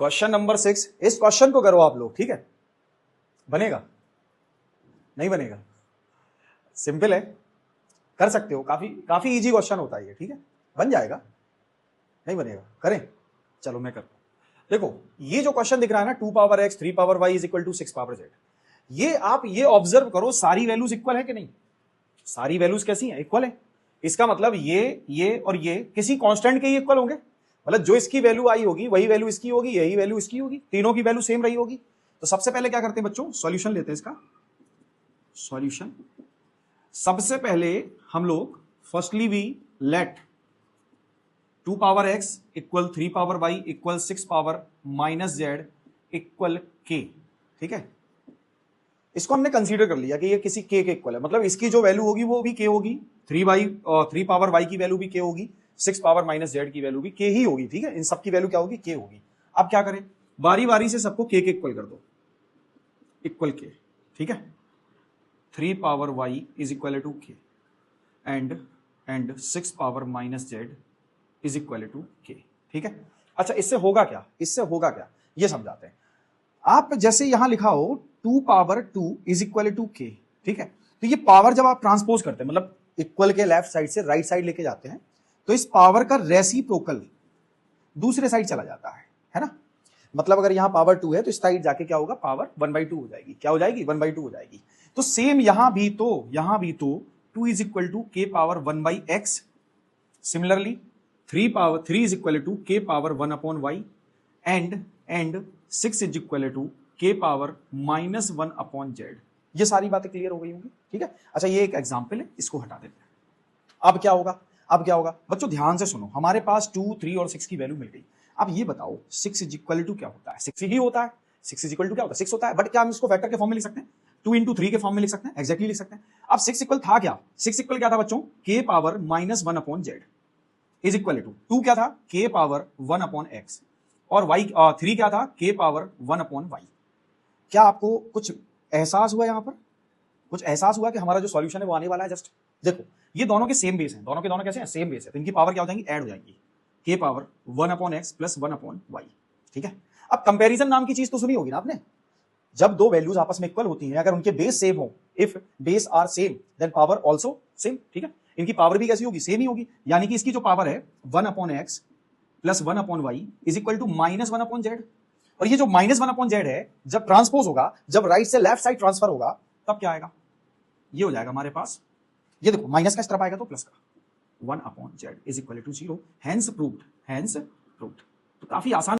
Question number 6, इस question को करो आप लोग, ठीक है? बनेगा? नहीं बनेगा? सिंपल है, कर सकते हो, काफी इजी क्वेश्चन होता है ये, ठीक है? बन जाएगा। नहीं बनेगा? करें? चलो मैं करता हूं। देखो ये जो क्वेश्चन दिख रहा है ना, 2 power x 3 power y is equal to 6 power z, ये आप ये ऑब्जर्व करो, सारी वैल्यूज इक्वल है कि नहीं? सारी वैल्यूज कैसी हैं? इक्वल है। इसका मतलब ये और ये किसी कांस्टेंट के ही इक्वल होंगे, मतलब जो इसकी वैल्यू आई होगी वही वैल्यू इसकी होगी, यही वैल्यू इसकी होगी, तीनों की वैल्यू सेम रही होगी। तो सबसे पहले क्या करते हैं बच्चों? सॉल्यूशन लेते हैं इसका। सॉल्यूशन सबसे पहले हम लोग firstly we let 2 power x equal 3 power y equal 6 power minus z equal k, ठीक है? इसको हमने कंसीडर कर लिया कि ये किसी k के इक्वल है, मतलब इसकी जो वैल्यू होगी वो भी k होगी, 3 पावर y की वैल्यू भी k होगी, 6 पावर माइनस z की वैल्यू भी k ही होगी, ठीक है? इन सबकी वैल्यू क्या होगी? k होगी। अब क्या करें? बारी बारी से सबको k के इक्वल कर दो, इक्वल k, ठीक है? 3 power y is equal to k and 6 power minus z is equal to k, ठीक है? अच्छा, इससे होगा क्या? इससे होगा क्या ये समझाते हैं। आप जैसे यहां लिखा हो 2 power 2 is equal to k, ठीक है? तो ये पावर जब आप ट्रांसपोज करते हैं, मतलब इक्वल के लेफ्ट साइड से राइट साइड लेके जाते हैं, तो इस पावर का रेसिप्रोकल दूसरे साइड चला जाता है ना? मतलब अगर यहां पावर 2 है तो इस साइड जाके क्या होगा? पावर 1/2 हो जाएगी। क्या हो जाएगी? 1/2 हो जाएगी। तो सेम यहां भी तो 2 is equal to k power 1/x, similarly 3 is equal to k power 1/y and 6 is equal to k power -1/z। ये सारी बातें क्लियर हो गई होंगी, ठीक है? अच्छा, ये एक एग्जांपल है, इसको हटा देते हैं। अब क्या होगा? बच्चों ध्यान से सुनो, हमारे पास 2, 3 और 6 की वैल्यू मिल गई। अब ये बताओ 6 इज इक्वल टू क्या होता है? 6 ही होता है। 6 इज इक्वल टू क्या होता है? 6 होता है। बट क्या हम इसको फैक्टर के फॉर्म में लिख सकते हैं? 2 इंटू 3 के फॉर्म में लिख सकते हैं, एक्जैक्टली लिख सकते हैं। अब 6 इक्वल था क्या? 6 इक्वल क्या था बच्चों? k power -1/z is equal to 2 क्या था? k पावर 1/x और y 3 क्या था? k power 1/y। क्या आपको कुछ एहसास हुआ? यहां पर कुछ एहसास हुआ कि हमारा जो सॉल्यूशन है वो आने वाला है? जस्ट देखो, ये दोनों के सेम बेस हैं, दोनों के दोनों कैसे हैं? सेम बेस है, तो इनकी पावर क्या हो जाएंगी? ऐड हो जाएंगी, k power 1/x plus 1/y, ठीक है? अब कंपैरिजन नाम की चीज तो सुनी होगी ना आपने। जब दो वैल्यूज आपस में इक्वल होती हैं, अगर उनके बेस सेम हो, if base are same then power also same, ठीक है? इनकी पावर भी कैसी होगी? सेम ही होगी। यानी कि इसकी जो पावर है 1/x plus 1/y is equal to -1/z, और ये जो -1/z है जब ट्रांसपोज होगा, जब राइट से लेफ्ट साइड ट्रांसफर होगा, तब क्या आएगा? ये हो जाएगा हमारे पास, ये देखो माइनस का इस तरफ आएगा तो प्लस का 1/z is equal to 0। Hence proved. तो काफी आसान